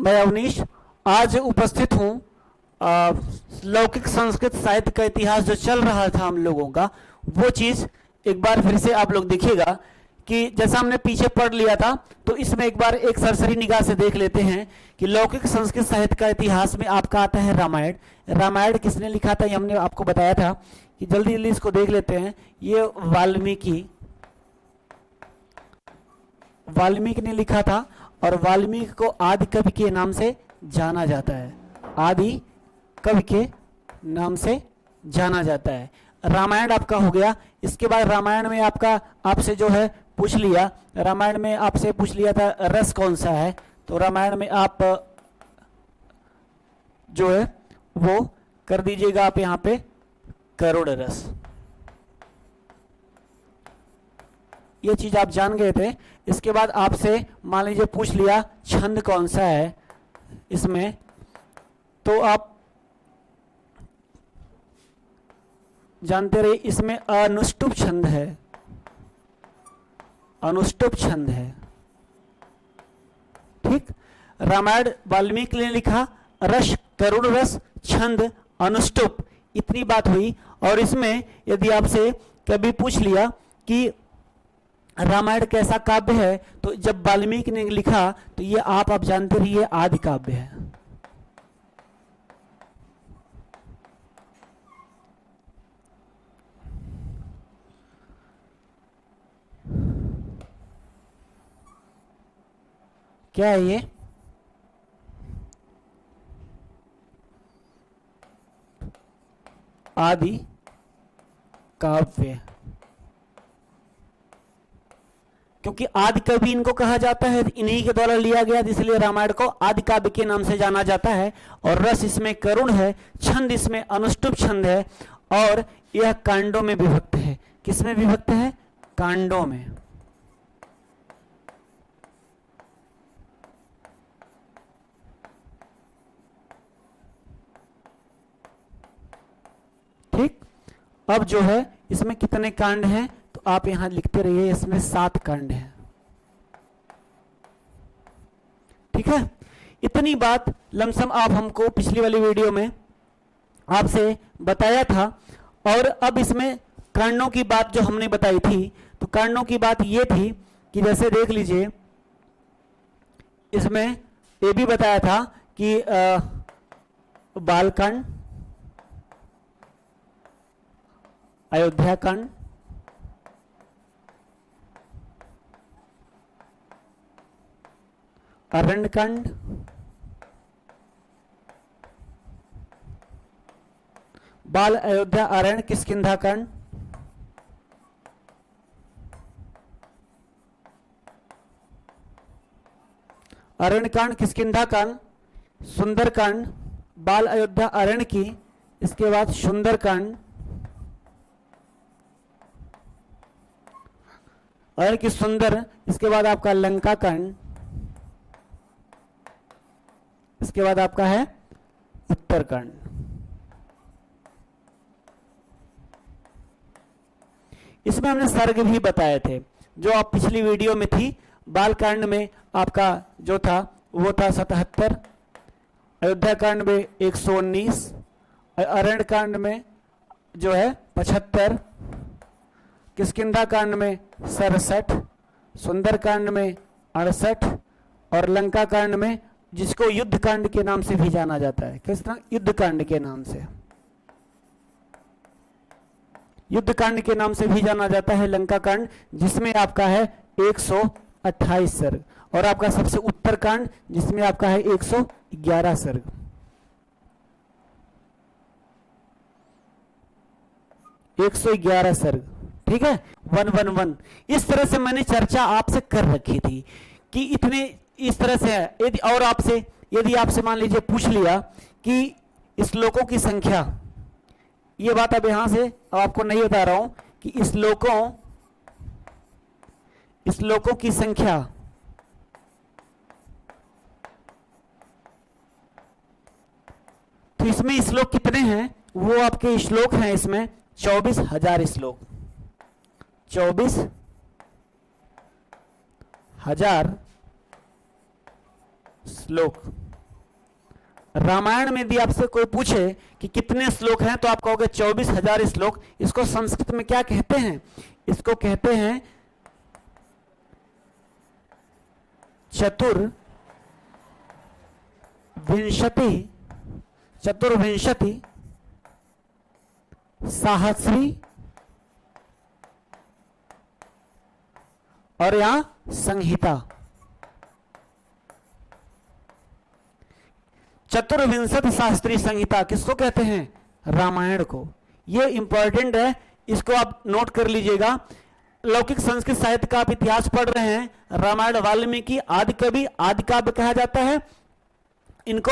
मैं अवनीश आज उपस्थित हूँ लौकिक संस्कृत साहित्य का इतिहास जो चल रहा था हम लोगों का, वो चीज़ एक बार फिर से आप लोग देखिएगा कि जैसा हमने पीछे पढ़ लिया था, तो इसमें एक बार एक सरसरी निगाह से देख लेते हैं कि लौकिक संस्कृत साहित्य का इतिहास में आपका आता है रामायण। रामायण किसने लिखा था, ये हमने आपको बताया था कि जल्दी जल्दी इसको देख लेते हैं। ये वाल्मीकि ने लिखा था और वाल्मीकि को आदि कवि के नाम से जाना जाता है, आदि कवि के नाम से जाना जाता है। रामायण आपका हो गया। इसके बाद रामायण में आपका आपसे जो है पूछ लिया, रामायण में आपसे पूछ लिया था रस कौन सा है, तो रामायण में आप जो है वो कर दीजिएगा आप यहाँ पे करुण रस। ये चीज आप जान गए थे। इसके बाद आपसे मान लीजिए पूछ लिया छंद कौन सा है इसमें, तो आप जानते रहे इसमें अनुष्टुप छंद है, अनुष्टुप छंद है। ठीक, रामायण वाल्मीकि ने लिखा, रस करुण रस, छंद अनुष्टुप, इतनी बात हुई। और इसमें यदि आपसे कभी पूछ लिया कि रामायण कैसा काव्य है, तो जब वाल्मीकि ने लिखा तो ये आप जानते रहिए आदि काव्य है। क्या है ये? आदि काव्य, क्योंकि आदि कवि इनको कहा जाता है, इन्हीं के द्वारा लिया गया, इसलिए रामायण को आदि काव्य के नाम से जाना जाता है। और रस इसमें करुण है, छंद इसमें अनुष्टुप छंद है, और यह कांडों में विभक्त है। किसमें विभक्त है? कांडों में। ठीक, अब जो है इसमें कितने कांड हैं, तो आप यहां लिखते रहिए, इसमें 7 कांड हैं। ठीक है, इतनी बात लमसम आप हमको पिछली वाली वीडियो में आपसे बताया था। और अब इसमें कांडों की बात जो हमने बताई थी, तो कांडों की बात ये थी कि जैसे देख लीजिए, इसमें ये भी बताया था कि बालकांड, अयोध्या कांड, अरण्यकांड, बाल अयोध्या अरण्य किष्किंधा कांड, अरण्यकांड, किष्किंधा कांड, सुंदरकांड, बाल अयोध्या अरण्य की, इसके बाद सुंदरकांड, अरण्य की सुंदर, इसके बाद आपका लंका कांड, इसके बाद आपका है उत्तरकांड। इसमें हमने सर्ग भी बताए थे, जो आप पिछली वीडियो में थी। बालकांड में आपका जो था वो था 77, अयोध्या कांड में 119, अरण्य कांड में जो है 75, किष्किंधा कांड में 67, सुंदरकांड में 68, और लंका कांड में, जिसको युद्ध कांड के नाम से भी जाना जाता है। किस तरह? युद्ध कांड के नाम से, युद्ध कांड के नाम से भी जाना जाता है लंका कांड, जिसमें आपका है 128 सर्ग, और आपका सबसे उत्तर कांड जिसमें आपका है 111 सर्ग। सर्ग, ठीक है, 111। इस तरह से मैंने चर्चा आपसे कर रखी थी कि इतने इस तरह से है। यदि और आपसे यदि आपसे मान लीजिए पूछ लिया कि श्लोकों की संख्या, ये बात अब यहां से अब आपको नहीं बता रहा हूं कि श्लोकों की संख्या, तो इसमें श्लोक कितने हैं, वो आपके श्लोक हैं इसमें 24,000 श्लोक, 24,000 श्लोक। रामायण में यदि आपसे कोई पूछे कि कितने श्लोक हैं तो आप कहोगे 24,000 श्लोक। इसको संस्कृत में क्या कहते हैं? इसको कहते हैं चतुर्विंशति सहस्री और यहां संहिता। चतुर्विंशति शास्त्रीय संहिता किसको कहते हैं? रामायण को। यह इंपॉर्टेंट है, इसको आप नोट कर लीजिएगा। लौकिक संस्कृत साहित्य का आप इतिहास पढ़ रहे हैं, रामायण वाल्मीकि आदि कवि, आदि काव्य कहा जाता है इनको।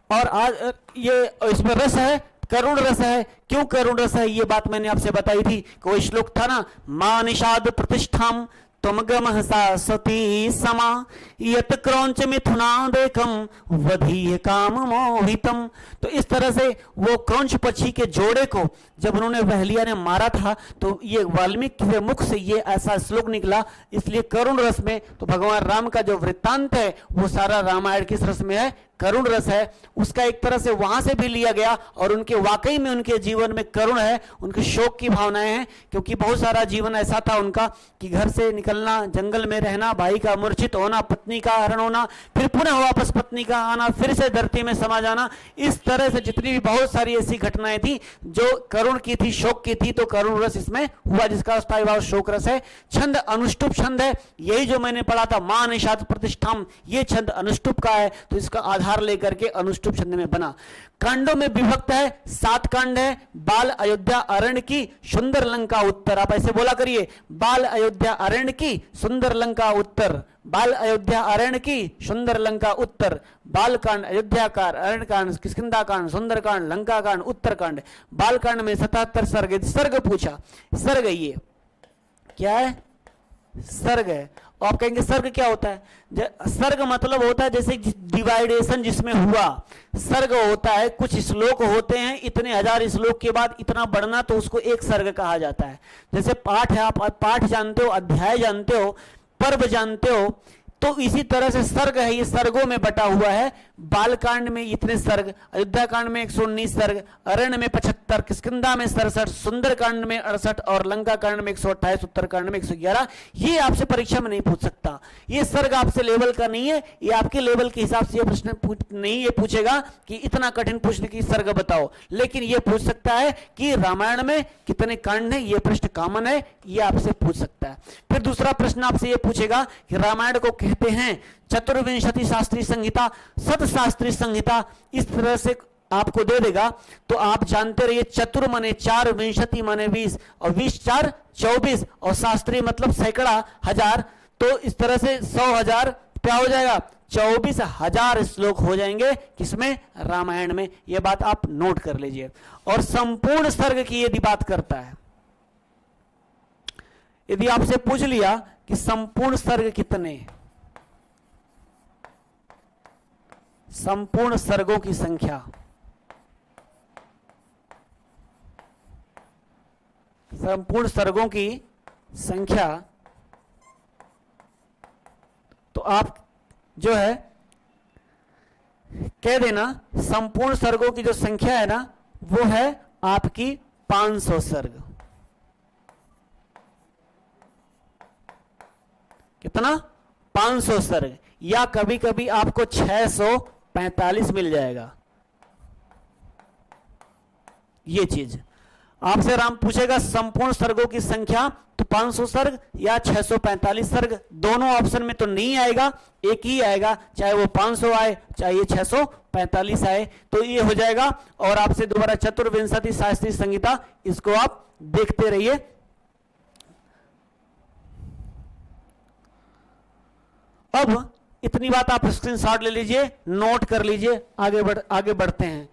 और आज ये इसमें रस है, करुण रस है। क्यों करुण रस है? ये बात मैंने आपसे बताई थी। कोई श्लोक था ना, मां निषाद प्रतिष्ठाम तुम गमः सा सती समा यत क्रौंच मिथुनादेकम वधीय काम मोहितम। तो इस तरह से वो क्रौंच पक्षी के जोड़े को जब उन्होंने वहलिया ने मारा था तो ये वाल्मीकि के मुख से ये ऐसा श्लोक निकला। इसलिए करुण रस में तो भगवान राम का जो वृत्तांत है वो सारा रामायण किस रस में है? करुण रस है। उसका एक तरह से वहां से भी लिया गया और उनके वाकई में उनके जीवन में करुण है, उनके शोक की भावनाएं हैं। क्योंकि बहुत सारा जीवन ऐसा था उनका कि घर से निकलना, जंगल में रहना, भाई का मूर्छित होना, पत्नी का हरण होना, फिर पुनः वापस पत्नी का आना, फिर से धरती में समा जाना। इस तरह से जितनी भी बहुत सारी ऐसी घटनाएं थी जो करुण की थी, शोक की थी, तो करुण रस इसमें हुआ, जिसका स्थायी भाव शोक रस है। छंद अनुष्टुप छंद है। यही जो मैंने पढ़ा था मां निषाद प्रतिष्ठाम, ये छंद अनुष्टुप का है, तो इसका आधार लेकर के अनुष्टुप छंद में बना। कांडों में विभक्त है, 7 कांड है। बाल अयोध्या अरण्य की सुंदर लंका उत्तर। आप ऐसे बोला करिए, बाल अयोध्या अरण्य की सुंदर लंका उत्तर। बाल अयोध्या अरण्य की सुंदर लंका उत्तर। बाल कांड, अयोध्या कांड, अरण्य कांड, किष्किंधा कांड, सुंदर कांड, लंका कांड, उत्तर कांड। बाल कांड में 77 सर्ग। सर्ग पूछा, सर्ग ये क्या है? सर्ग है। आप कहेंगे सर्ग क्या होता है? सर्ग मतलब होता है जैसे डिवाइडेशन जिसमें हुआ, सर्ग होता है। कुछ श्लोक होते हैं, इतने हजार श्लोक के बाद इतना बढ़ना, तो उसको एक सर्ग कहा जाता है। जैसे पाठ है, आप पाठ जानते हो, अध्याय जानते हो, पर्व जानते हो, तो इसी तरह से सर्ग है, ये सर्गों में बटा हुआ है। बालकांड में इतने सर्ग, अयोध्या कांड में 119 सर्ग, अरण्य में 75, किष्किंधा में 67, सुंदरकांड में 68 और लंका कांड में 128, उत्तरकांड में 111। ये आपसे परीक्षा में नहीं पूछ सकता। ये सर्ग आपसे लेवल का नहीं है, ये आपके लेवल के हिसाब से ये प्रश्न नहीं ये पूछेगा कि इतना कठिन पूछने की सर्ग बताओ। लेकिन ये पूछ सकता है कि रामायण में कितने कांड है, ये प्रश्न कॉमन है, ये आपसे पूछ सकता है। फिर दूसरा प्रश्न आपसे ये पूछेगा कि रामायण को कहते हैं चतुर्विंशति शास्त्रीय संहिता, शत शास्त्रीय संहिता। इस तरह से आपको दे देगा तो आप जानते रहिए। चतुर माने 4, विंशति माने 20 और 20 4 24 और शास्त्रीय मतलब सैकड़ा, हजार। तो इस तरह से 100,000 क्या हो जाएगा? 24,000 श्लोक हो जाएंगे किसमें? रामायण में। यह बात आप नोट कर लीजिए। और संपूर्ण सर्ग की यदि बात करता है, यदि आपसे पूछ लिया कि संपूर्ण सर्ग कितने, संपूर्ण सर्गों की संख्या, संपूर्ण सर्गों की संख्या, तो आप जो है कह देना संपूर्ण सर्गों की जो संख्या है ना वो है आपकी 500 सर्ग। कितना? 500 सर्ग। या कभी कभी आपको 645 मिल जाएगा। ये चीज आपसे राम पूछेगा संपूर्ण सर्गों की संख्या, तो 500 सर्ग या 645 सर्ग, दोनों ऑप्शन में तो नहीं आएगा, एक ही आएगा, चाहे वो 500 आए चाहे ये 645 आए, तो ये हो जाएगा। और आपसे दोबारा चतुर्विंशति शास्त्रीय संहिता, इसको आप देखते रहिए। अब इतनी बात आप स्क्रीनशॉट ले लीजिए, नोट कर लीजिए, आगे बढ़ते हैं।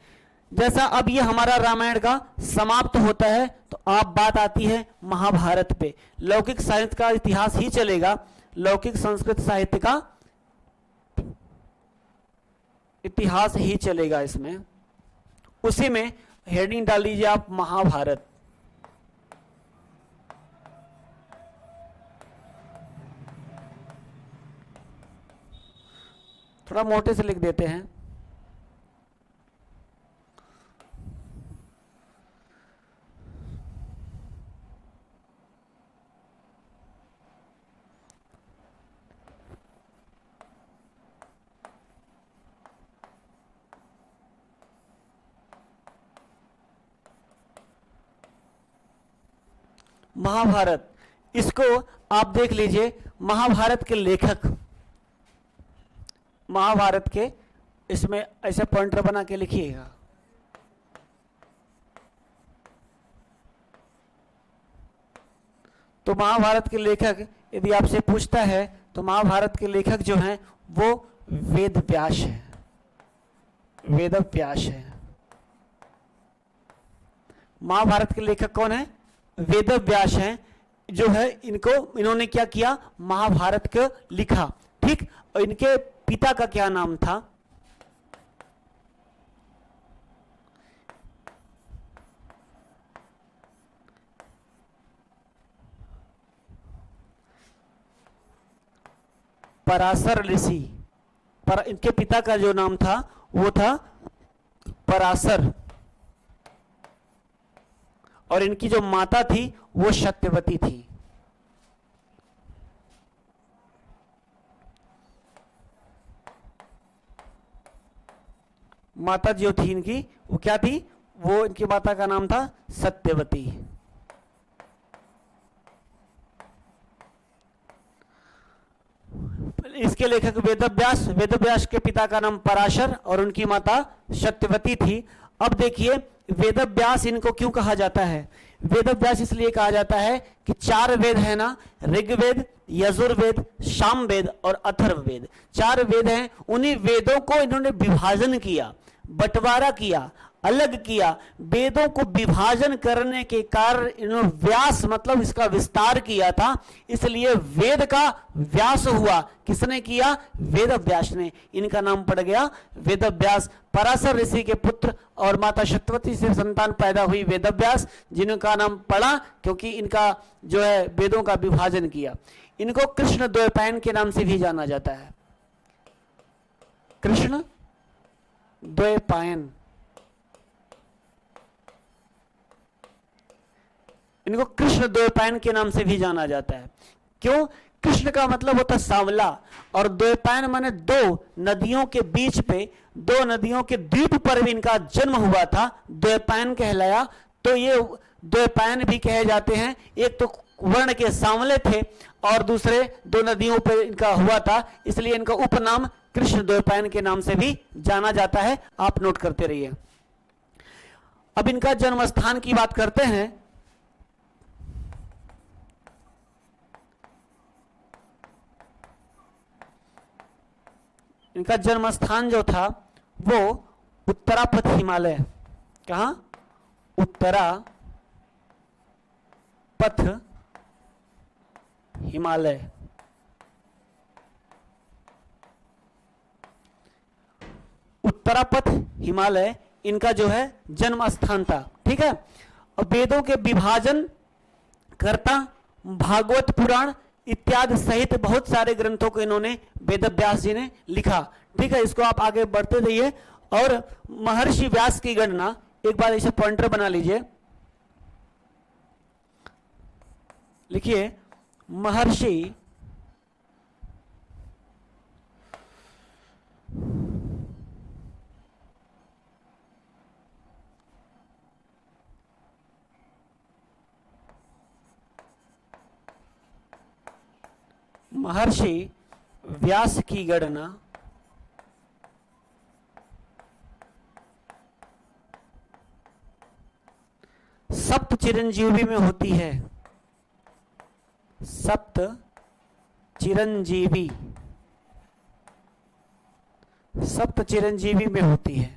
जैसा अब ये हमारा रामायण का समाप्त होता है तो आप बात आती है महाभारत पे। लौकिक साहित्य का इतिहास ही चलेगा, लौकिक संस्कृत साहित्य का इतिहास ही चलेगा इसमें। उसी में हेडिंग डाल लीजिए आप महाभारत। थोड़ा मोटे से लिख देते हैं। महाभारत, इसको आप देख लीजिए, महाभारत के लेखक, महाभारत के, इसमें ऐसे पॉइंटर बना के लिखिएगा। तो महाभारत के लेखक यदि आपसे पूछता है तो महाभारत के लेखक जो हैं वो वेद व्यास है, वेद व्यास है। महाभारत के लेखक कौन है? वेद व्यास हैं, जो है इन्होंने क्या किया, महाभारत को लिखा। ठीक, और इनके पिता का क्या नाम था? पराशर ऋषि। इनके पिता का जो नाम था वो था पराशर, और इनकी जो माता थी वो सत्यवती थी। माता जो थी इनकी वो क्या थी? वो इनकी माता का नाम था सत्यवती। इसके लेखक वेदव्यास, वेदव्यास के पिता का नाम पराशर और उनकी माता सत्यवती थी। अब देखिए वेदव्यास इनको क्यों कहा जाता है? वेदव्यास इसलिए कहा जाता है कि 4 वेद है ना, ऋग्वेद, यजुर्वेद, सामवेद और अथर्ववेद, 4 वेद हैं। उन्हीं वेदों को इन्होंने विभाजन किया, बंटवारा किया, अलग किया। वेदों को विभाजन करने के कारण इन्होंने व्यास मतलब इसका विस्तार किया था, इसलिए वेद का व्यास हुआ। किसने किया? वेदव्यास ने। इनका नाम पड़ गया वेदव्यास। पराशर ऋषि के पुत्र और माता सत्यवती से संतान पैदा हुई वेदव्यास, जिनका नाम पड़ा क्योंकि इनका जो है वेदों का विभाजन किया। इनको कृष्ण द्वैपायन के नाम से भी जाना जाता है। कृष्ण द्वैपायन, इनको कृष्ण द्वैपायन के नाम से भी जाना जाता है। क्यों? कृष्ण का मतलब होता सांवला, और द्वैपायन माने 2 नदियों के बीच पे, 2 नदियों के द्वीप पर भी इनका जन्म हुआ था, द्वैपायन कहलाया। तो ये द्वैपायन भी कहे जाते हैं। एक तो वर्ण के सांवले थे और दूसरे 2 नदियों पर इनका हुआ था, इसलिए इनका उपनाम कृष्ण द्वैपायन के नाम से भी जाना जाता है। आप नोट करते रहिए। अब इनका जन्म स्थान की बात करते हैं। इनका जन्म स्थान जो था वो उत्तरापथ हिमालय। कहां? उत्तरापथ हिमालय। उत्तरापथ हिमालय इनका जो है जन्म स्थान था। ठीक है। और वेदों के विभाजन करता, भागवत पुराण इत्यादि सहित बहुत सारे ग्रंथों को इन्होंने वेदव्यास जी ने लिखा। ठीक है, इसको आप आगे बढ़ते रहिए। और महर्षि व्यास की गणना, एक बार इसे पॉइंटर बना लीजिए, लिखिए महर्षि व्यास की गणना सप्त चिरंजीवी में होती है। सप्त चिरंजीवी, सप्त चिरंजीवी में होती है।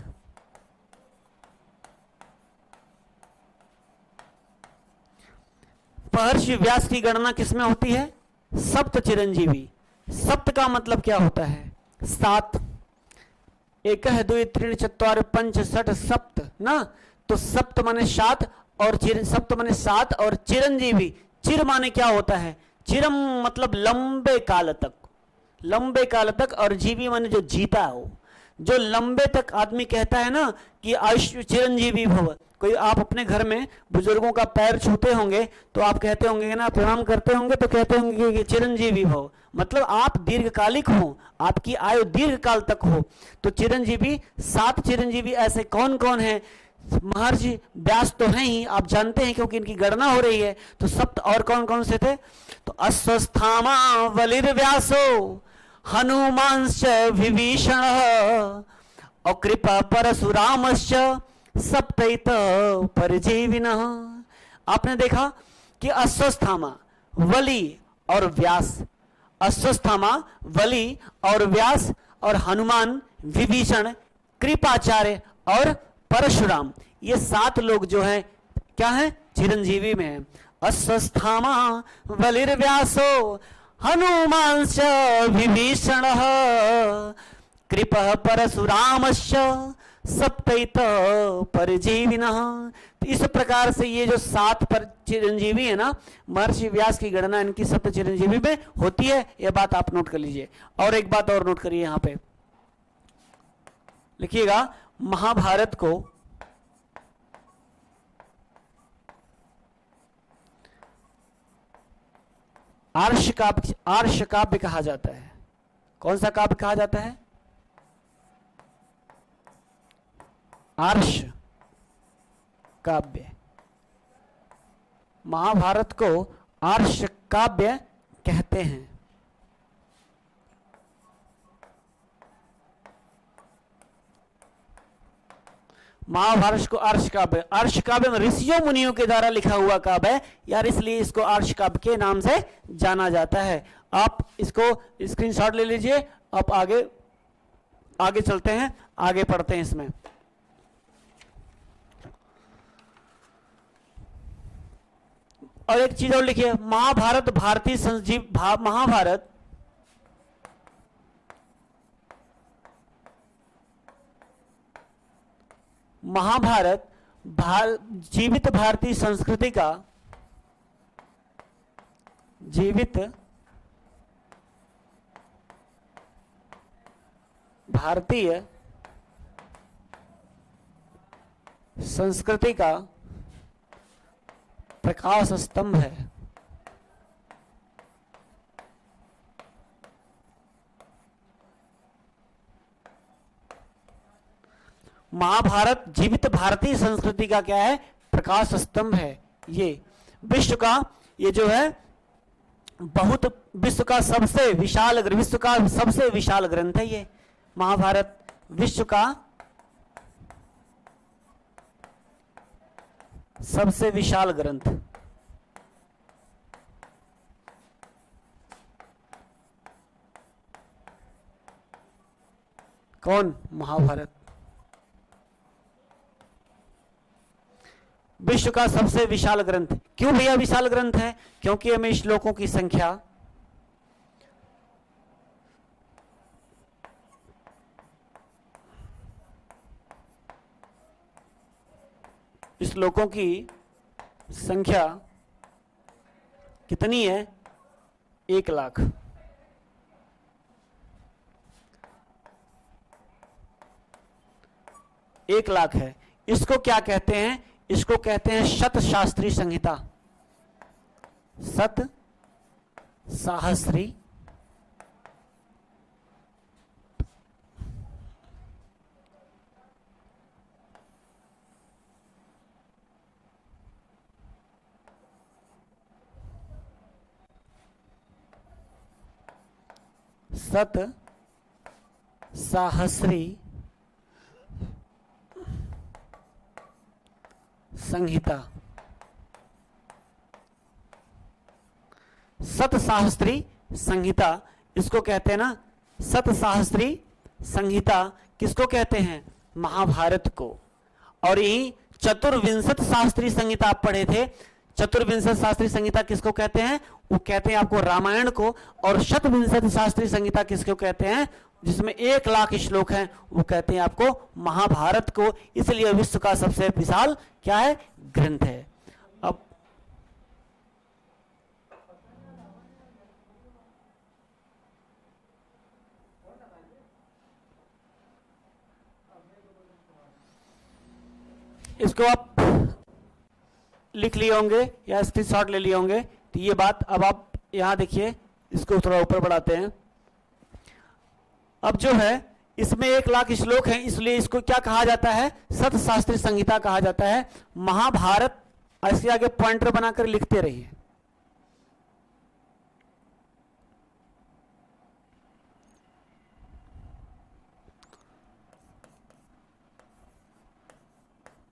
महर्षि व्यास की गणना किसमें होती है? सप्त चिरंजीवी। सप्त का मतलब क्या होता है? 7। 1 2 3 4 5 6 सप्त ना, तो सप्त माने 7 और सप्त माने 7 और चिरंजीवी, चिर माने क्या होता है? चिरम मतलब लंबे काल तक, लंबे काल तक, और जीवी माने जो जीता हो, जो लंबे तक आदमी कहता है ना कि आयुष्य चिरंजीवी भव। कोई आप अपने घर में बुजुर्गों का पैर छूते होंगे तो आप कहते होंगे ना, प्रणाम करते होंगे तो कहते होंगे कि चिरंजीवी भव, मतलब आप दीर्घकालिक हो, आपकी आयु दीर्घ काल तक हो। तो चिरंजीवी, 7 चिरंजीवी ऐसे कौन कौन है? महर्षि व्यास तो हैं ही, आप जानते हैं क्योंकि इनकी गणना हो रही है। तो सप्त और कौन कौन से थे? तो अश्वस्थामा बलिर्व्यासो हनुमांश्च विभीषण और कृपा परशुरामश्च सप्तैत परिजीविनः। आपने देखा कि अश्वस्थामा, वली और व्यास, अश्वस्थामा, वली और व्यास और हनुमान, विभीषण, कृपाचार्य और परशुराम, ये 7 लोग जो हैं क्या हैं? चिरंजीवी में हैं। अश्वस्थामा बलिर्व्यासो हनुमांश्च विभीषणः कृपः परशुरामश्च सप्तैत परिजीविनः। तो इस प्रकार से ये जो 7 पर चिरंजीवी है ना, महर्षि व्यास की गणना इनकी सप्त चिरंजीवी में होती है। यह बात आप नोट कर लीजिए। और एक बात और नोट करिए, यहां पे लिखिएगा, महाभारत को आर्ष काव्य कहा जाता है। कौन सा काव्य कहा जाता है? आर्ष काव्य। महाभारत को आर्ष काव्य कहते हैं। महाभारत को आर्ष काव्य, आर्ष काव्य में ऋषियों मुनियों के द्वारा लिखा हुआ काव्य है यार, इसलिए इसको आर्ष काव्य के नाम से जाना जाता है। आप इसको स्क्रीनशॉट ले लीजिए। आप आगे चलते हैं, आगे पढ़ते हैं इसमें। और एक चीज और लिखिए, महाभारत भारतीय महाभारत जीवित भारतीय संस्कृति का, जीवित भारतीय संस्कृति का प्रकाश स्तंभ है। महाभारत जीवित भारतीय संस्कृति का क्या है? प्रकाश स्तंभ है। ये विश्व का, ये जो है बहुत, विश्व का सबसे विशाल ग्रंथ है ये महाभारत। विश्व का सबसे विशाल ग्रंथ। कौन? महाभारत। विश्व का सबसे विशाल ग्रंथ। क्यों भैया विशाल ग्रंथ है? क्योंकि हमें श्लोकों की संख्या श्लोकों की संख्या कितनी है? 1 लाख। एक लाख है। इसको क्या कहते हैं? इसको कहते हैं शत शास्त्री संहिता। शत सहस्री सत सहस्री संहिता। सत सहस्त्री संहिता इसको कहते हैं ना, सत सहस्त्री संहिता किसको कहते हैं? महाभारत को। और यही चतुर्विंशत शास्त्री संहिता आप पढ़े थे। चतुर्विंशत शास्त्री संहिता किसको कहते हैं? वो कहते हैं आपको रामायण को। और शतविंशत शास्त्री संहिता किसको कहते हैं? जिसमें 1 लाख श्लोक हैं, वो कहते हैं आपको महाभारत को। इसलिए विश्व का सबसे विशाल क्या है? ग्रंथ है। अब इसको आप लिख लिए होंगे या स्क्रीनशॉट ले लिए होंगे। तो ये बात अब आप यहां देखिए, इसको थोड़ा ऊपर बढ़ाते हैं। अब जो है इसमें 1,00,000 श्लोक हैं, इसलिए इसको क्या कहा जाता है? सत शास्त्री संहिता कहा जाता है। महाभारत, इसके आगे पॉइंटर बनाकर लिखते रहिए।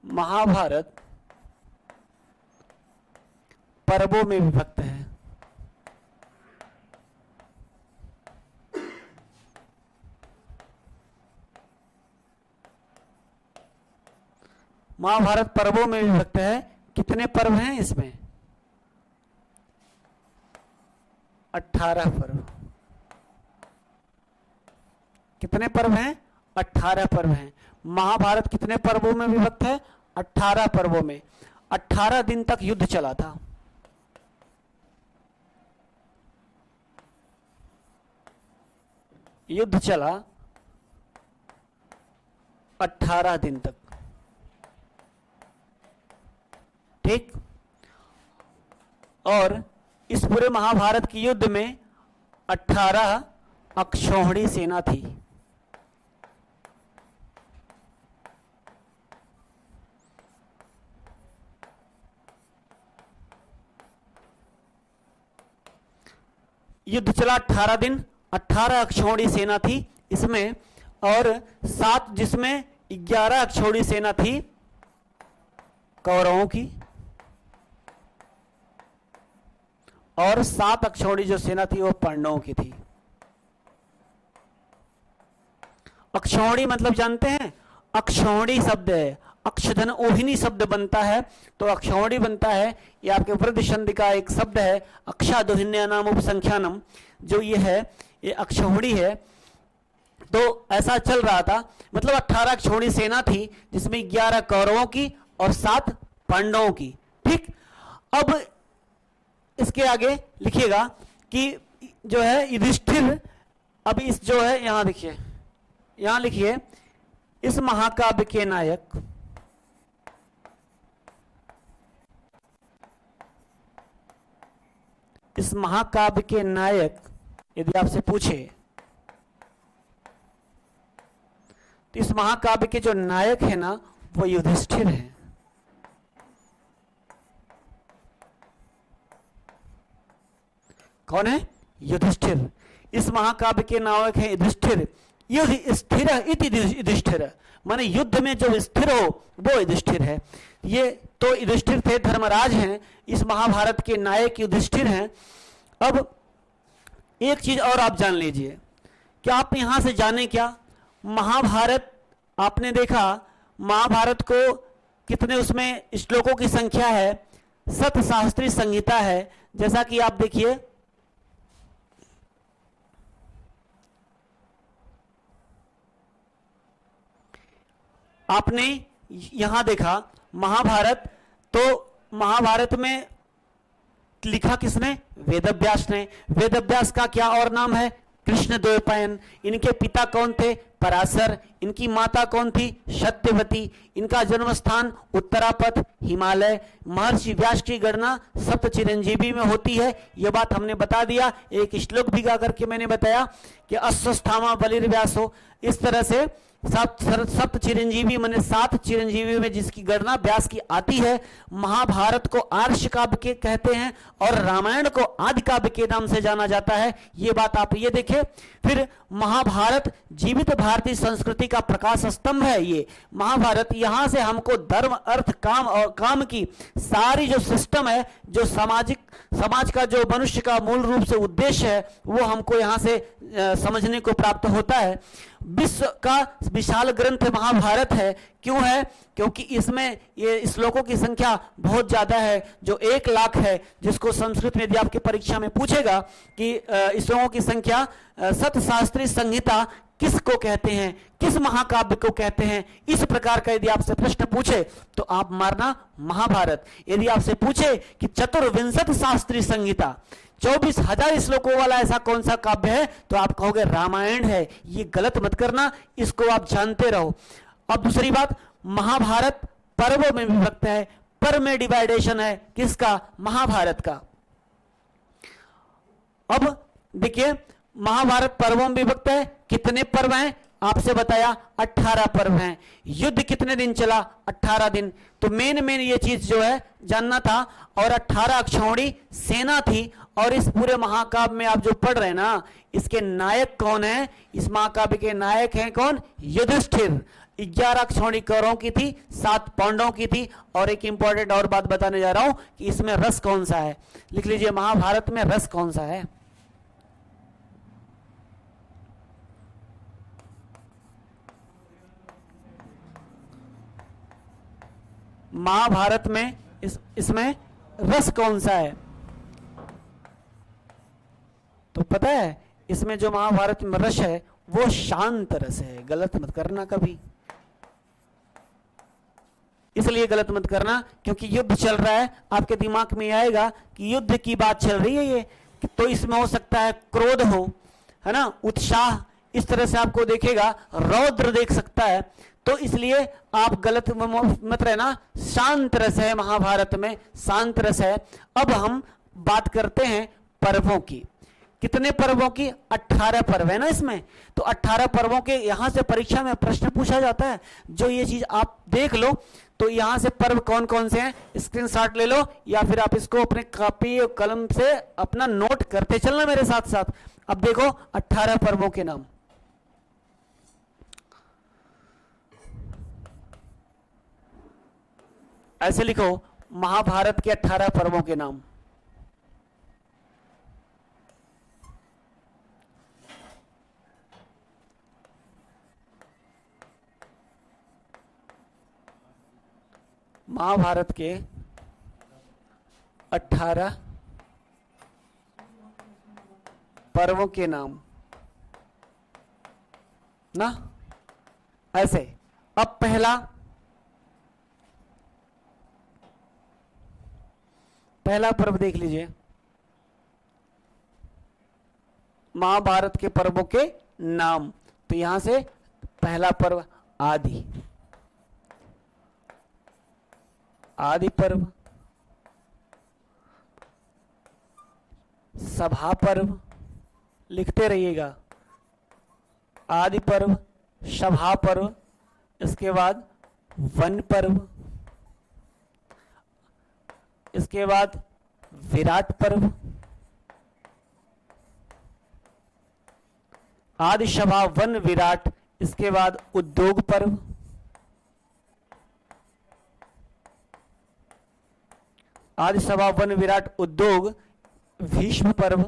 महाभारत पर्वों में विभक्त है। महाभारत पर्वों में विभक्त है। कितने पर्व हैं इसमें? 18 पर्व। कितने पर्व हैं? 18 पर्व हैं। महाभारत कितने पर्वों में विभक्त है? 18 पर्वों में। 18 दिन तक युद्ध चला था। युद्ध चला 18 दिन तक, ठीक। और इस पूरे महाभारत के युद्ध में 18 अक्षौहिणी सेना थी। युद्ध चला 18 दिन, 18 अक्षौहिणी सेना थी इसमें, और 7 जिसमें 11 अक्षौहिणी सेना थी कौरवों की, और 7 अक्षौहिणी जो सेना थी वो पांडवों की थी। अक्षौहिणी मतलब जानते हैं? अक्षौहिणी शब्द है, अक्षधन ओहिनी शब्द बनता है, तो अक्षौहिणी बनता है। ये आपके वृद्ध संधि का एक शब्द है, अक्षादोहिन्या नाम उपसंख्यानम, जो ये है ये अक्षौहिणी है। तो ऐसा चल रहा था, मतलब 18 अक्षौहिणी सेना थी जिसमें 11 कौरवों की और 7 पांडवों की, ठीक। अब इसके आगे लिखिएगा कि जो है युधिष्ठिर, अब इस जो है यहां देखिए, यहां लिखिए, इस महाकाव्य के नायक इस महाकाव्य के नायक यदि आपसे पूछे तो इस महाकाव्य के जो नायक है ना वो युधिष्ठिर है। कौन है? युधिष्ठिर। इस महाकाव्य के नायक है युधिष्ठिर। युद्ध स्थिर इति युधिष्ठिर, माने युद्ध में जो स्थिर हो वो युधिष्ठिर है। ये तो युधिष्ठिर थे, धर्मराज हैं, इस महाभारत के नायक युधिष्ठिर हैं। अब एक चीज और आप जान लीजिए, क्या आप यहां से जाने क्या? महाभारत आपने देखा, महाभारत को कितने उसमें श्लोकों की संख्या है? सत शास्त्री संहिता है। जैसा कि आप देखिए, आपने यहां देखा महाभारत, तो महाभारत में लिखा किसने? वेदव्यास ने। वेदव्यास का क्या और नाम है? कृष्णद्वैपायन। इनके पिता कौन थे? पराशर। इनकी माता कौन थी? सत्यवती। इनका जन्म स्थान उत्तरापथ, हिमालय। महर्षि व्यास की गणना सप्त चिरंजीवी में होती है, यह बात हमने बता दिया। एक श्लोक भी गा करके मैंने बताया कि अश्वस्थामा बलिर्व्यासो। इस तरह से सप्त चिरंजीवी माने 7 चिरंजीवी में जिसकी गणना व्यास की आती है। महाभारत को आर्ष काव्य के कहते हैं और रामायण को आदि काव्य के नाम से जाना जाता है। ये बात आप ये देखें। फिर महाभारत जीवित भारतीय संस्कृति का प्रकाश स्तंभ है। ये महाभारत, यहां से हमको धर्म, अर्थ, काम और काम की सारी जो सिस्टम है, जो समाज का जो मनुष्य का मूल रूप से उद्देश्य है, वो हमको यहां से समझने को प्राप्त होता है। विश्व का विशाल ग्रंथ महाभारत है। क्यों है? क्योंकि इसमें ये श्लोकों की संख्या बहुत ज्यादा है, जो 1,00,000 है, जिसको संस्कृत में यदि आपकी परीक्षा में पूछेगा कि श्लोकों की संख्या, सत शास्त्री संहिता किसको कहते हैं, किस महाकाव्य को कहते हैं, इस प्रकार का यदि आपसे प्रश्न पूछे तो आप मारना महाभारत। यदि आपसे पूछे कि चतुर्विंशत शास्त्री संहिता 24,000 श्लोकों वाला ऐसा कौन सा काव्य है, तो आप कहोगे रामायण है। ये गलत मत करना, इसको आप जानते रहो। अब दूसरी बात, महाभारत पर्वों में विभक्त है। पर्व में डिवाइडेशन है किसका? महाभारत का। अब देखिए, महाभारत पर्वों में विभक्त है। कितने पर्व हैं? आपसे बताया 18 पर्व हैं। युद्ध कितने दिन चला? 18 दिन। तो मेन ये चीज जो है जानना था। और 18 अक्षौहिणी सेना थी। और इस पूरे महाकाव्य में आप जो पढ़ रहे हैं ना, इसके नायक कौन है? इस महाकाव्य के नायक हैं कौन? युधिष्ठिर। 11 अक्षौहिणी कौरवों की थी, 7 पांडवों की थी। और एक इंपॉर्टेंट और बात बताने जा रहा हूं कि इसमें रस कौन सा है। लिख लीजिए, महाभारत में रस कौन सा है? महाभारत में इसमें रस कौन सा है? तो पता है, इसमें जो महाभारत में रस है वो शांत रस है। गलत मत करना कभी, इसलिए गलत मत करना क्योंकि युद्ध चल रहा है। आपके दिमाग में आएगा कि युद्ध की बात चल रही है ये, तो इसमें हो सकता है क्रोध हो, है ना, उत्साह, इस तरह से आपको देखेगा, रौद्र देख सकता है। तो इसलिए आप गलत मत रहना। शांत रस है महाभारत में, शांत रस है। अब हम बात करते हैं पर्वों की। कितने पर्वों की? 18 पर्व है ना इसमें। तो 18 पर्वों के यहां से परीक्षा में प्रश्न पूछा जाता है। जो ये चीज आप देख लो, तो यहां से पर्व कौन कौन से हैं स्क्रीनशॉट ले लो, या फिर आप इसको अपने कॉपी और कलम से अपना नोट करते चलना मेरे साथ साथ। अब देखो 18 पर्वों के नाम। ऐसे लिखो, महाभारत के 18 पर्वों के नाम। महाभारत के 18 पर्वों के नाम ना, ऐसे। अब पहला पर्व देख लीजिए, महाभारत के पर्वों के नाम। तो यहां से पहला पर्व आदि, आदि पर्व, सभा पर्व, लिखते रहिएगा, आदि पर्व, सभा पर्व, इसके बाद वन पर्व, इसके बाद विराट पर्व, आदि सभा वन विराट, इसके बाद उद्योग पर्व, आदि सभा वन विराट उद्योग, भीष्म पर्व,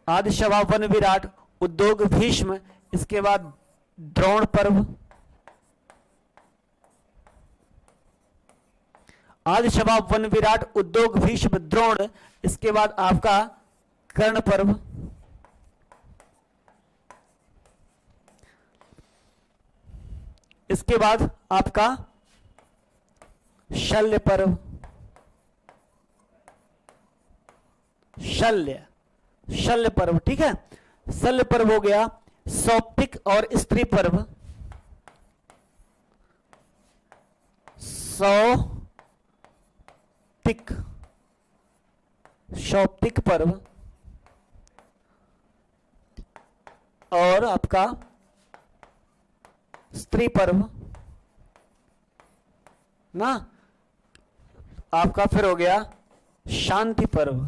आदि सभा वन विराट उद्योग भीष्म, इसके बाद द्रोण पर्व, आदि सभा वन विराट उद्योग भीष्म द्रोण, इसके बाद आपका कर्ण पर्व, इसके बाद आपका शल्य पर्व, शल्य पर्व, ठीक है। शल्य पर्व हो गया। सौप्तिक और स्त्री पर्व, सौप्तिक पर्व, और आपका स्त्री पर्व ना। आपका फिर हो गया शांति पर्व,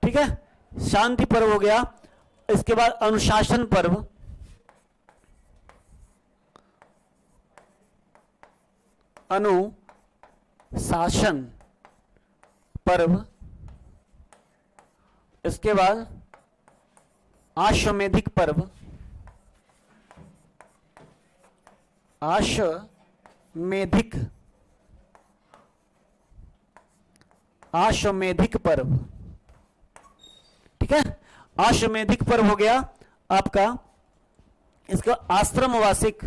ठीक है, शांति पर्व हो गया। इसके बाद अनुशासन पर्व, अनुशासन पर्व, इसके बाद आश्वमेधिक पर्व, आश्वमेधिक पर्व, ठीक है। आश्वमेधिक पर्व हो गया आपका। इसका आश्रमवासिक,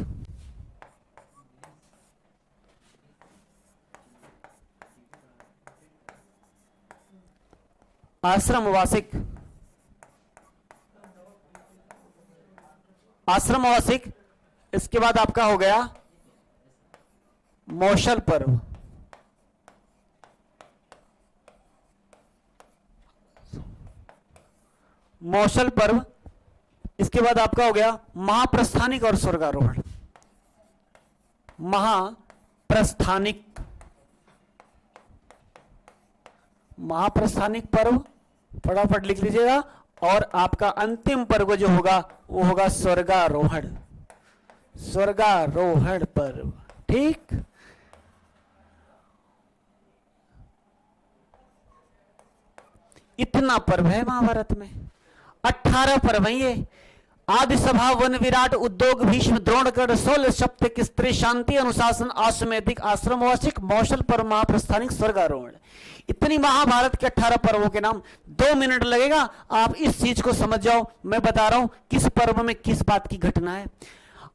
आश्रमवासिक, इसके बाद आपका हो गया मौसल पर्व, मौसल पर्व, इसके बाद आपका हो गया महाप्रस्थानिक और स्वर्गारोहण। महाप्रस्थानिक, महाप्रस्थानिक पर्व फटाफट लिख लीजिएगा, और आपका अंतिम पर्व जो होगा वो होगा स्वर्गारोहण, स्वर्गारोहण पर्व। ठीक, इतना पर्व है महाभारत में, 18 पर्व है ये। आदि सभा, वन विराट, उद्योग, भीष्म, द्रोण, कर्ण, 16 सप्तक, स्त्री, शांति, अनुशासन, आश्वेधिक, आश्रमवासिक, मौसल पर्व, महाप्रस्थानिक, स्वर्गारोहण। इतनी महाभारत के 18 पर्वों के नाम। 2 मिनट लगेगा, आप इस चीज को समझ जाओ। मैं बता रहा हूं किस पर्व में किस बात की घटना है।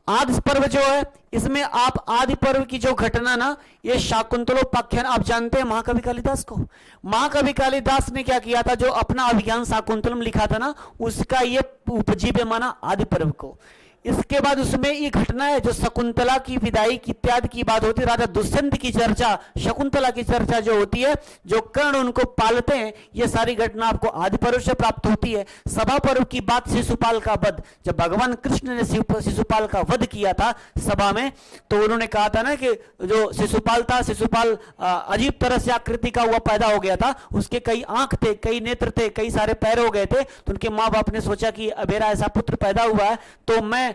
आदि पर्व जो है, इसमें आप आदि पर्व की जो घटना ना, ये शाकुंतलोपाख्यान, आप जानते हैं महाकवि कालिदास को। महाकवि कालिदास ने क्या किया था, जो अपना अभिज्ञान शाकुंतलम लिखा था ना, उसका ये उपजीव्य माना आदि पर्व को। इसके बाद उसमें ये घटना है जो शकुंतला की विदाई की इत्यादि की बात होती है, राजा दुष्यंत की चर्चा, शकुंतला की चर्चा जो होती है, जो कर्ण उनको पालते हैं, ये सारी घटना आपको आदि पर्व से प्राप्त होती है। सभा पर्व की बात, शिशुपाल का वध, जब भगवान कृष्ण ने शिशुपाल का वध किया था सभा में, तो उन्होंने कहा था ना कि जो शिशुपाल था, शिशुपाल अजीब तरह से आकृति का हुआ पैदा हो गया था, उसके कई आंख थे, कई नेत्र थे, कई सारे पैर हो गए थे। तो उनके माँ बाप ने सोचा कि मेरा ऐसा पुत्र पैदा हुआ है तो मैं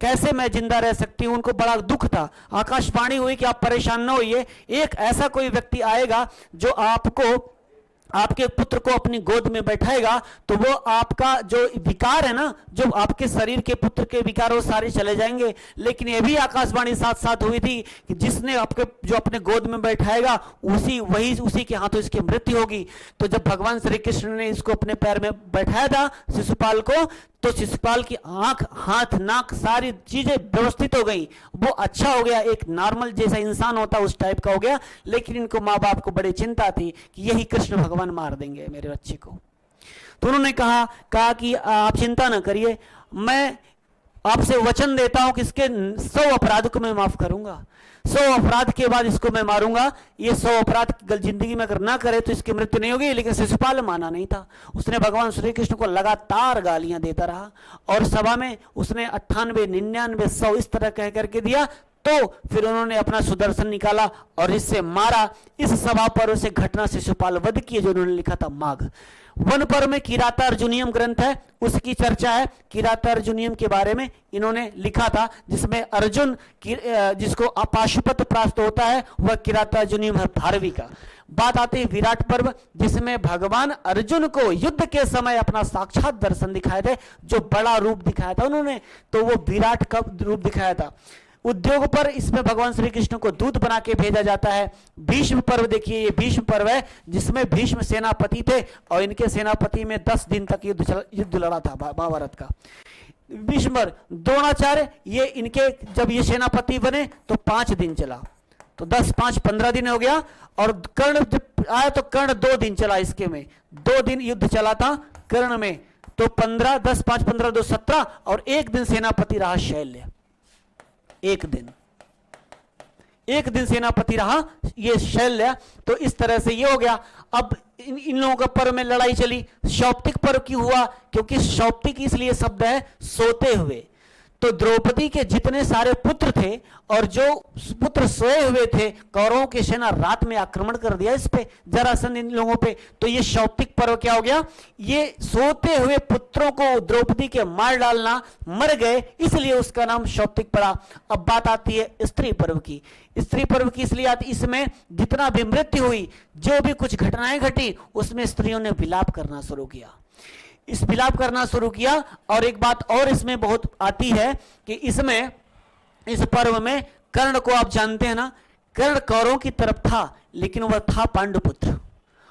कैसे मैं जिंदा रह सकती हूं। उनको बड़ा दुख था। आकाशवाणी हुई कि आप परेशान न होइए, एक ऐसा कोई व्यक्ति आएगा जो आपको, आपके पुत्र को अपनी गोद में बैठाएगा, तो वो आपका जो विकार है ना, जो आपके शरीर के पुत्र के विकार, वो सारे चले जाएंगे। लेकिन ये भी आकाशवाणी साथ साथ हुई थी कि जिसने आपके जो अपने गोद में बैठाएगा उसी के हाथों इसकी मृत्यु होगी। तो जब भगवान श्री कृष्ण ने इसको अपने पैर में बैठाया था शिशुपाल को, तो शिशुपाल की आंख, हाथ, नाक, सारी चीजें व्यवस्थित हो गई, वो अच्छा हो गया, एक नॉर्मल जैसा इंसान होता उस टाइप का हो गया। लेकिन इनको माँ बाप को बड़ी चिंता थी कि यही कृष्ण भगवान मार देंगे मेरे बच्चे को। तो उन्होंने कहा कि आप चिंता ना करिए, मैं आपसे वचन देता हूं कि इसके 100 अपराध को मैं माफ करूंगा। 100 अपराध के बाद इसको मैं मारूंगा। ये 100 अपराध जिंदगी में अगर ना करे तो इसकी मृत्यु नहीं होगी। लेकिन शिशुपाल माना नहीं था, उसने भगवान श्री कृष्ण को लगातार गालियां देता रहा, और सभा में उसने 98, 99, 100 इस तरह कह करके दिया। तो फिर उन्होंने अपना सुदर्शन निकाला और इससे मारा। इस सभा पर उसे घटना शिशुपाल वध की जो उन्होंने लिखा था माघ। वन पर्व में किरातार्जुनीयम ग्रंथ है, उसकी चर्चा है। किरातार्जुनीयम के बारे में इन्होंने लिखा था, जिसमें अर्जुन जिसको पाशुपत प्राप्त होता है, वह किरातार्जुनीयम है 12वीं का। बात आती है विराट पर्व, जिसमें भगवान अर्जुन को युद्ध के समय अपना साक्षात दर्शन दिखाए थे, जो बड़ा रूप दिखाया था उन्होंने, तो वो विराट का रूप दिखाया था। उद्योग पर, इसमें भगवान श्री कृष्ण को दूत बना के भेजा जाता है। भीष्म पर्व देखिए, ये भीष्म पर्व है जिसमें भीष्म सेनापति थे और इनके सेनापति में 10 दिन तक युद्ध लड़ा था महाभारत का। भीष्म, द्रोणाचार्य, ये इनके जब ये सेनापति बने तो 5 दिन चला, तो 10, 5, 15 दिन हो गया। और कर्ण जब आया तो कर्ण 2 दिन चला, इसके में 2 दिन युद्ध चला था कर्ण में। तो 15, 10, 5, 15, 2, 17 और 1 दिन सेनापति रहा शैल्य। एक दिन सेनापति रहा ये शैल्य। तो इस तरह से ये हो गया। अब इन लोगों का पर्व में लड़ाई चली। शौप्तिक पर्व क्यों हुआ? क्योंकि शौप्तिक इसलिए शब्द है सोते हुए। तो द्रौपदी के जितने सारे पुत्र थे और जो पुत्र सोए हुए थे, कौरवों की सेना रात में आक्रमण कर दिया इस पे, जरासंध इन लोगों पे। तो ये शौप्तिक पर्व क्या हो गया? ये सोते हुए पुत्रों को द्रौपदी के मार डालना, मर गए, इसलिए उसका नाम शौप्तिक पड़ा। अब बात आती है स्त्री पर्व की। स्त्री पर्व की इसलिए आती, इसमें जितना भी मृत्यु हुई, जो भी कुछ घटनाएं घटी, उसमें स्त्रियों ने विलाप करना शुरू किया, इस विलाप करना शुरू किया। और एक बात और इसमें बहुत आती है कि इसमें, इस पर्व में कर्ण को आप जानते हैं ना, कर्ण कौरवों की तरफ था, लेकिन वह था पांडुपुत्र।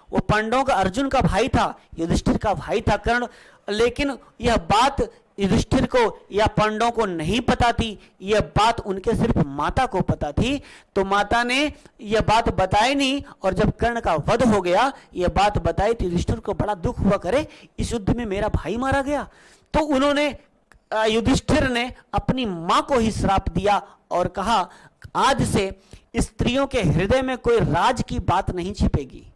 वो पांडवों का, अर्जुन का भाई था, युधिष्ठिर का भाई था कर्ण। लेकिन यह बात युधिष्ठिर को या पांडवों को नहीं पता थी, यह बात उनके सिर्फ माता को पता थी। तो माता ने यह बात बताई नहीं, और जब कर्ण का वध हो गया, यह बात बताई तो युधिष्ठिर को बड़ा दुख हुआ, करे इस युद्ध में मेरा भाई मारा गया। तो उन्होंने, युधिष्ठिर ने अपनी मां को ही श्राप दिया और कहा, आज से स्त्रियों के हृदय में कोई राज की बात नहीं छिपेगी।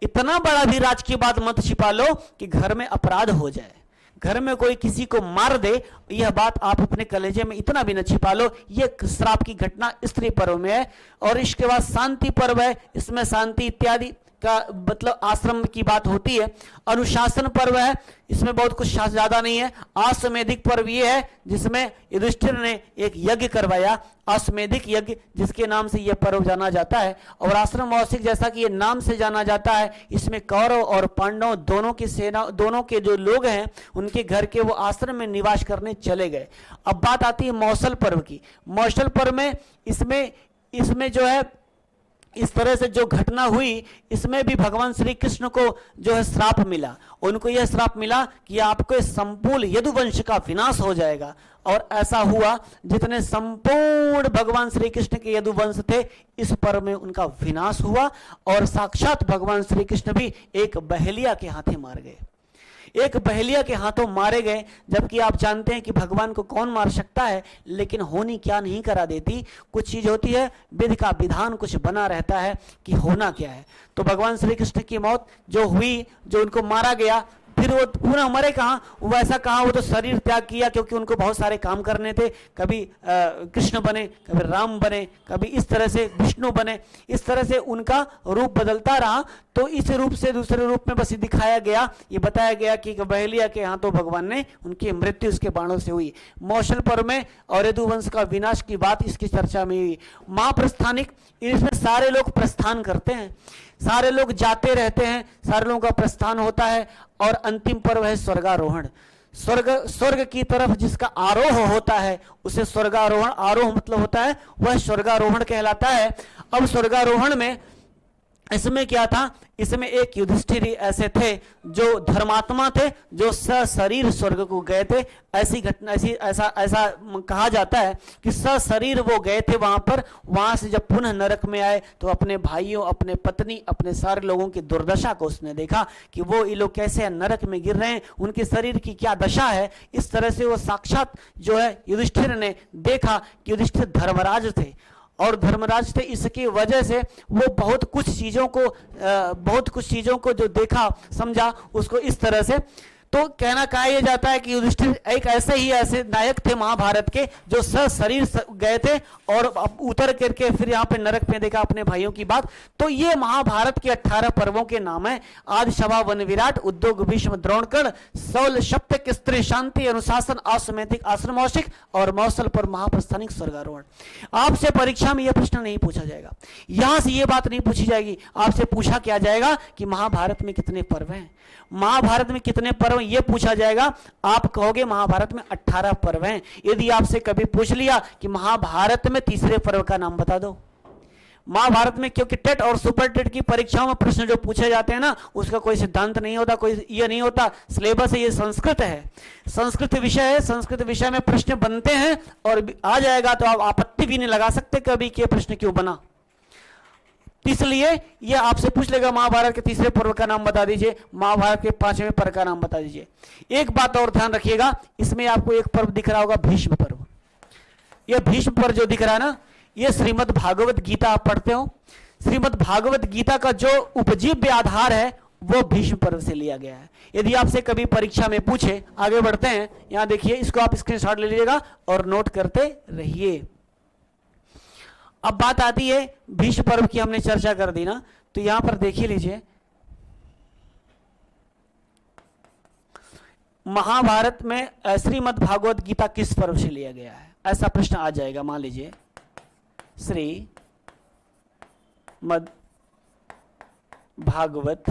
इतना बड़ा भी राज की बात मत छिपा लो कि घर में अपराध हो जाए, घर में कोई किसी को मार दे, यह बात आप अपने कलेजे में इतना भी न छिपा लो। यह श्राप की घटना स्त्री पर्व में है। और इसके बाद शांति पर्व है, इसमें शांति इत्यादि का मतलब आश्रम की बात होती है। अनुशासन पर्व है, इसमें बहुत कुछ ज्यादा नहीं है। अश्वमेधिक पर्व ये है जिसमें युधिष्ठिर ने एक यज्ञ करवाया, अश्वमेधिक यज्ञ, जिसके नाम से यह पर्व जाना जाता है। और आश्रम महोत्सव जैसा कि ये नाम से जाना जाता है, इसमें कौरव और पांडव दोनों की सेना, दोनों के जो लोग हैं उनके घर के वो आश्रम में निवास करने चले गए। अब बात आती है मौसल पर्व की। मौसल पर्व में इसमें जो है इस तरह से जो घटना हुई, इसमें भी भगवान श्री कृष्ण को जो है श्राप मिला। उनको यह श्राप मिला कि आपके संपूर्ण यदुवंश का विनाश हो जाएगा। और ऐसा हुआ, जितने संपूर्ण भगवान श्री कृष्ण के यदुवंश थे, इस पर्व में उनका विनाश हुआ। और साक्षात भगवान श्री कृष्ण भी एक बहेलिया के हाथे मार गए, एक बहेलिया के हाथों मारे गए। जबकि आप जानते हैं कि भगवान को कौन मार सकता है, लेकिन होनी क्या नहीं करा देती। कुछ चीज होती है, विधि का विधान कुछ बना रहता है कि होना क्या है। तो भगवान श्री कृष्ण की मौत जो हुई, जो उनको मारा गया, फिर वो पुनः मरे कहाँ, वैसा कहाँ, वो तो शरीर त्याग किया, क्योंकि उनको बहुत सारे काम करने थे। कभी कृष्ण बने, कभी राम बने, कभी इस तरह से विष्णु बने, इस तरह से उनका रूप बदलता रहा। तो इस रूप से दूसरे रूप में बस दिखाया गया, ये बताया गया कि बहेलिया के हाथों भगवान ने उनकी मृत्यु उसके बाणों से हुई। मौसल पर्व में और यदुवंश का विनाश की बात इसकी चर्चा में हुई। महाप्रस्थानिक, इसमें सारे लोग प्रस्थान करते हैं, सारे लोग जाते रहते हैं, सारे लोगों का प्रस्थान होता है। और अंतिम पर्व है स्वर्गारोहण। स्वर्ग की तरफ जिसका आरोह होता है उसे स्वर्गारोहण, आरोह मतलब होता है, वह स्वर्गारोहण कहलाता है। अब स्वर्गारोहण में इसमें क्या था, इसमें एक युधिष्ठिर ऐसे थे जो धर्मात्मा थे, जो सशरीर स्वर्ग को गए थे। ऐसी घटना, ऐसा कहा जाता है कि सशरीर वो गए थे वहां पर। वहां से जब पुनः नरक में आए तो अपने भाइयों, अपने पत्नी, अपने सारे लोगों की दुर्दशा को उसने देखा कि वो ये लोग कैसे नरक में गिर रहे हैं, उनके शरीर की क्या दशा है। इस तरह से वो साक्षात जो है युधिष्ठिर ने देखा कि युधिष्ठिर धर्मराज थे, और धर्मराज थे, इसकी वजह से वो बहुत कुछ चीजों को जो देखा समझा, उसको इस तरह से। तो कहना कहा यह जाता है कि युधिष्ठिर एक ऐसे नायक थे महाभारत के, जो सशरीर गए थे और उतर करके फिर यहाँ पे नरक में देखा अपने भाइयों की बात। तो ये महाभारत के 18 पर्वों के नाम है। आदि सभा, वन विराट, उद्योग, भीष्म, द्रोणकर्ण, शौल, सप्तक, स्त्री, शांति, अनुशासन, अश्वमेधिक, आश्रमौशिक और मौसल पर महाप्रस्थानिक, स्वर्गारोहण। आपसे परीक्षा में यह प्रश्न नहीं पूछा जाएगा, यहां से यह बात नहीं पूछी जाएगी। आपसे पूछा क्या जाएगा कि महाभारत में कितने पर्व हैं, महाभारत में कितने पर्व यह पूछा जाएगा। आप कहोगे महाभारत में 18 पर्व हैं। यदि आपसे कभी पूछ लिया कि महाभारत में तीसरे पर्व का नाम बता दो, महाभारत में, क्योंकि टेट और सुपर टेट की परीक्षाओं में प्रश्न जो पूछे जाते हैं ना, उसका कोई सिद्धांत नहीं होता, कोई ये नहीं होता। सिलेबस है, ये संस्कृत है, संस्कृत विषय है, संस्कृत विषय में प्रश्न बनते हैं और आ जाएगा तो आप आपत्ति भी नहीं लगा सकते कभी कि प्रश्न क्यों बना। इसलिए यह आपसे पूछ लेगा महाभारत के तीसरे पर्व का नाम बता दीजिए, महाभारत के 5वें पर्व का नाम बता दीजिए। एक बात और ध्यान रखिएगा, इसमें आपको एक पर्व दिख रहा होगा, भीष्म पर्व। यह भीष्म पर्व जो दिख रहा है ना, यह श्रीमद् भागवत गीता आप पढ़ते हो, श्रीमद् भागवत गीता का जो उपजीव्य आधार है वो भीष्म पर्व से लिया गया है। यदि आपसे कभी परीक्षा में पूछे, आगे बढ़ते हैं, यहां देखिए, इसको आप स्क्रीनशॉट ले लीजिएगा और नोट करते रहिए। अब बात आती है भीष्म पर्व की, हमने चर्चा कर दी ना, तो यहां पर देखिए लीजिए, महाभारत में श्रीमद् भागवत गीता किस पर्व से लिया गया है, ऐसा प्रश्न आ जाएगा। मान लीजिए श्रीमद् भागवत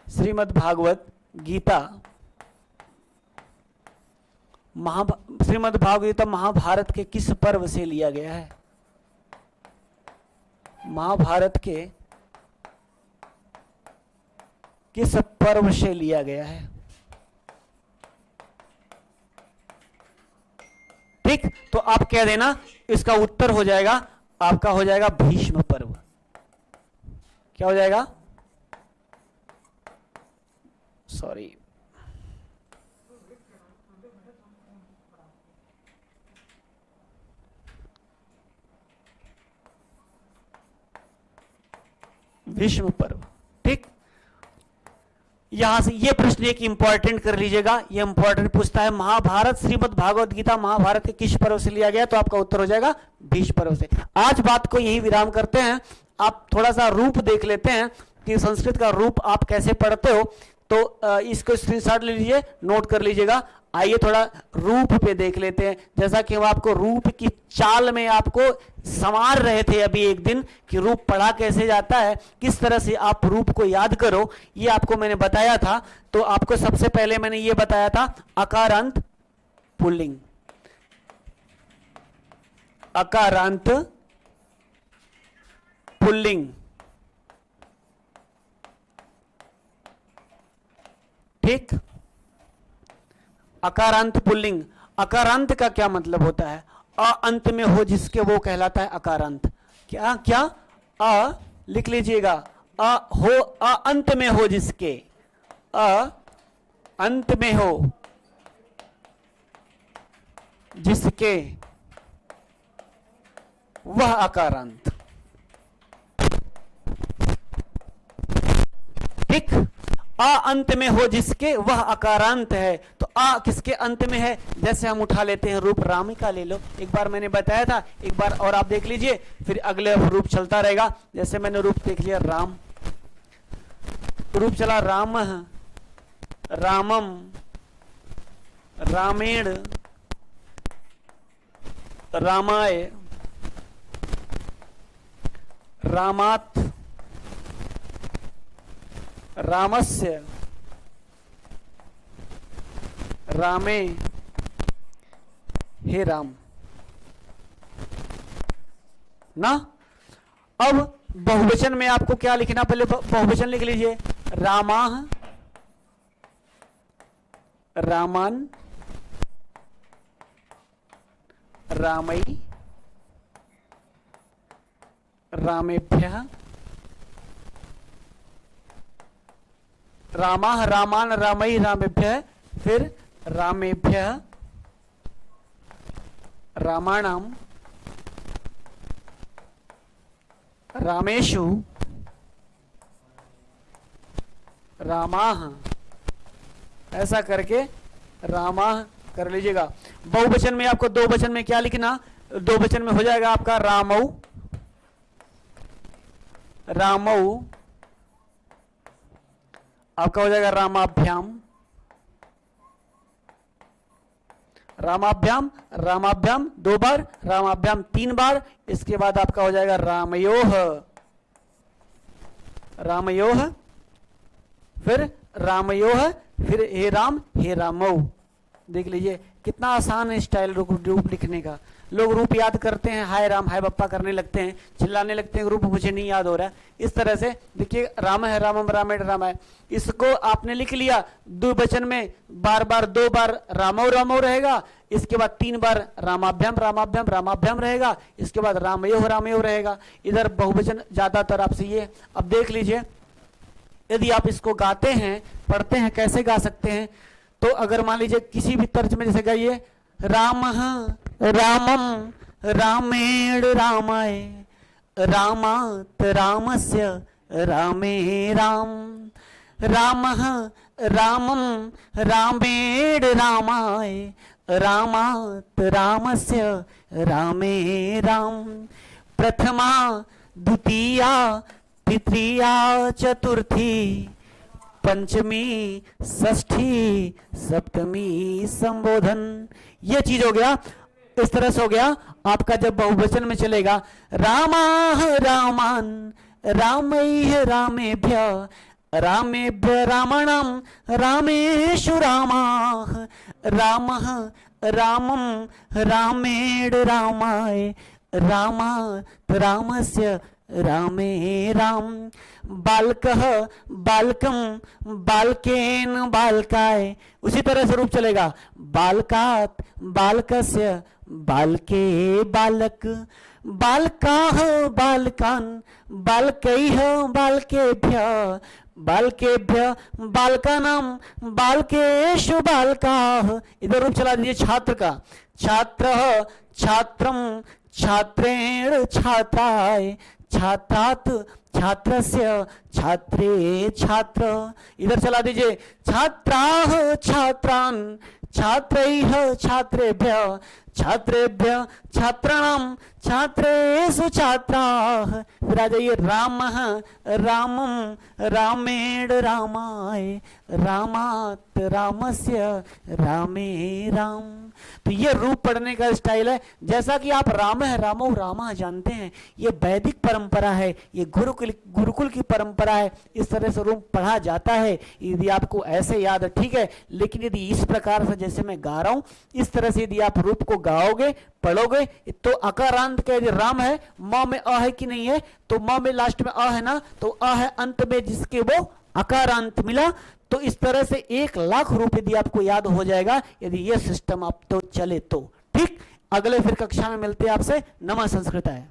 श्रीमद् भागवत गीता, श्रीमद् भागवत गीता महाभारत के किस पर्व से लिया गया है, महाभारत के किस पर्व से लिया गया है। ठीक, तो आप कह देना, इसका उत्तर हो जाएगा, आपका हो जाएगा भीष्म पर्व। क्या हो जाएगा, सॉरी, भीष्म पर्व। ठीक, यहां से ये प्रश्न एक इंपॉर्टेंट कर लीजिएगा, ये इंपॉर्टेंट पूछता है महाभारत श्रीमद् भागवत गीता महाभारत के किस पर्व से लिया गया, तो आपका उत्तर हो जाएगा भीष्म पर्व से। आज बात को यही विराम करते हैं। आप थोड़ा सा रूप देख लेते हैं कि संस्कृत का रूप आप कैसे पढ़ते हो, तो इसको स्क्रीनशॉट ले लीजिए, नोट कर लीजिएगा। आइए थोड़ा रूप पे देख लेते हैं, जैसा कि हम आपको रूप की चाल में आपको संवार रहे थे अभी एक दिन कि रूप पढ़ा कैसे जाता है, किस तरह से आप रूप को याद करो, ये आपको मैंने बताया था। तो आपको सबसे पहले मैंने ये बताया था अकारांत पुल्लिंग, अकारांत पुल्लिंग। ठीक, अकारांत पुल्लिंग। अकारांत का क्या मतलब होता है? अ अंत में हो जिसके वो कहलाता है अकारांत। क्या क्या? अ लिख लीजिएगा, अ हो, अ अंत में हो जिसके, अ अंत में हो जिसके, वह अकारांत। ठीक, आ अंत में हो जिसके वह अकारांत है। तो आ किसके अंत में है? जैसे हम उठा लेते हैं रूप राम का ले लो, एक बार मैंने बताया था, एक बार और आप देख लीजिए, फिर अगले रूप चलता रहेगा। जैसे मैंने रूप देख लिया राम, रूप चला राम, रामम, रामेण, रामाय, रामात, रामस्य, रामे, हे राम ना। अब बहुवचन में आपको क्या लिखना, पहले बहुवचन लिख लीजिए, रामाह, रामान, रामई, रामेभ्यः, रामाह, रामान, रामई, रामेभ्यः, फिर रामेभ्यः, रामाणाम, रामेषु, रामाह, ऐसा करके रामाह कर लीजिएगा। बहुवचन में आपको दो वचन में क्या लिखना? दो वचन में हो जाएगा आपका रामौ, रामौ, आपका हो जाएगा रामाभ्याम, रामाभ्याम, रामाभ्याम दो बार, रामाभ्याम तीन बार, इसके बाद आपका हो जाएगा रामयोह, रामयोह, फिर रामयोह, फिर हे राम, हे रामौ। देख लीजिए कितना आसान है स्टाइल रूप लिखने का। लोग रूप याद करते हैं, हाय राम हाय बप्पा करने लगते हैं, चिल्लाने लगते हैं, रूप मुझे नहीं याद हो रहा है। इस तरह से देखिए, राम है, रामम, रामेण, रामाय, इसको आपने लिख लिया। द्विवचन में बार बार दो बार रामौ रामौ रहेगा, इसके बाद तीन बार रामाभ्याम रामाभ्याम रामाभ्याम रहेगा, इसके बाद रामयोह रामयोह रहेगा। इधर बहुवचन ज्यादातर आपसे ये। अब देख लीजिए, यदि आप इसको गाते हैं, पढ़ते हैं, कैसे गा सकते हैं? तो अगर मान लीजिए किसी भी तर्ज में जैसे गाइए, रामः रामम, रामेण, रामाय, रामात्, रामस्य, रामे, राम, रामः रामम, रामेण, रामाय, रामात्, रामस्य, रामे, राम। प्रथमा, द्वितीया, तृतीया, चतुर्थी, पंचमी, षष्ठी, सप्तमी, संबोधन। ये चीज हो गया, इस तरह से हो गया आपका। जब बहुवचन में चलेगा, रामाह, रामान, रामैः, रामेभ्य, रामेभ्य, रामाणाम, रामेषु, रामाः, रामः रामम, रामेण, रामाय, रामात्, रामस्य, रामे, राम। बालकः, बालकम, बालकेन, बालकाय, उसी तरह से रूप चलेगा। बालकात्, बालकस्य, बालके, बालक, बालकाः, बालकान्, बालकैः, बालकेभ्यः, बालकेभ्य, बालकानां, बालकेषु, बालकाः। इधर रूप चला दीजिए छात्र का। छात्रः, छात्रम, छात्रेण, छात्राय, छात्रात्, छात्रस्य, छात्रे छात्र, इधर चला दीजिए छात्राः छात्रान्, छात्रैः छात्रेभ्यः, छात्रेभ्यः छात्राणां, छात्रेषु छात्राः। फिर आ जाइए रामः रामं, रामेण रामाय, रामात् रामस्य, रामे राम। तो ये रूप पढ़ने का स्टाइल है। जैसा कि आप रामः रामो रामा जानते हैं, ये वैदिक परंपरा है, ये गुरुकुल की परंपरा है, इस तरह से रूप पढ़ा जाता है। यदि आपको ऐसे याद है ठीक है, लेकिन यदि इस प्रकार से जैसे मैं गा रहा हूं इस तरह से यदि आप रूप को गाओगे पढ़ोगे तो अकारांत का यदि राम है, म में अ है कि नहीं है, तो म में लास्ट में अ है ना, तो अ है अंत में जिसके वो अकारांत मिला। तो इस तरह से 1,00,000 रूप यदि आपको याद हो जाएगा यदि ये सिस्टम आप तो चले तो ठीक। अगले फिर कक्षा में मिलते हैं आपसे। नमः संस्कृताय।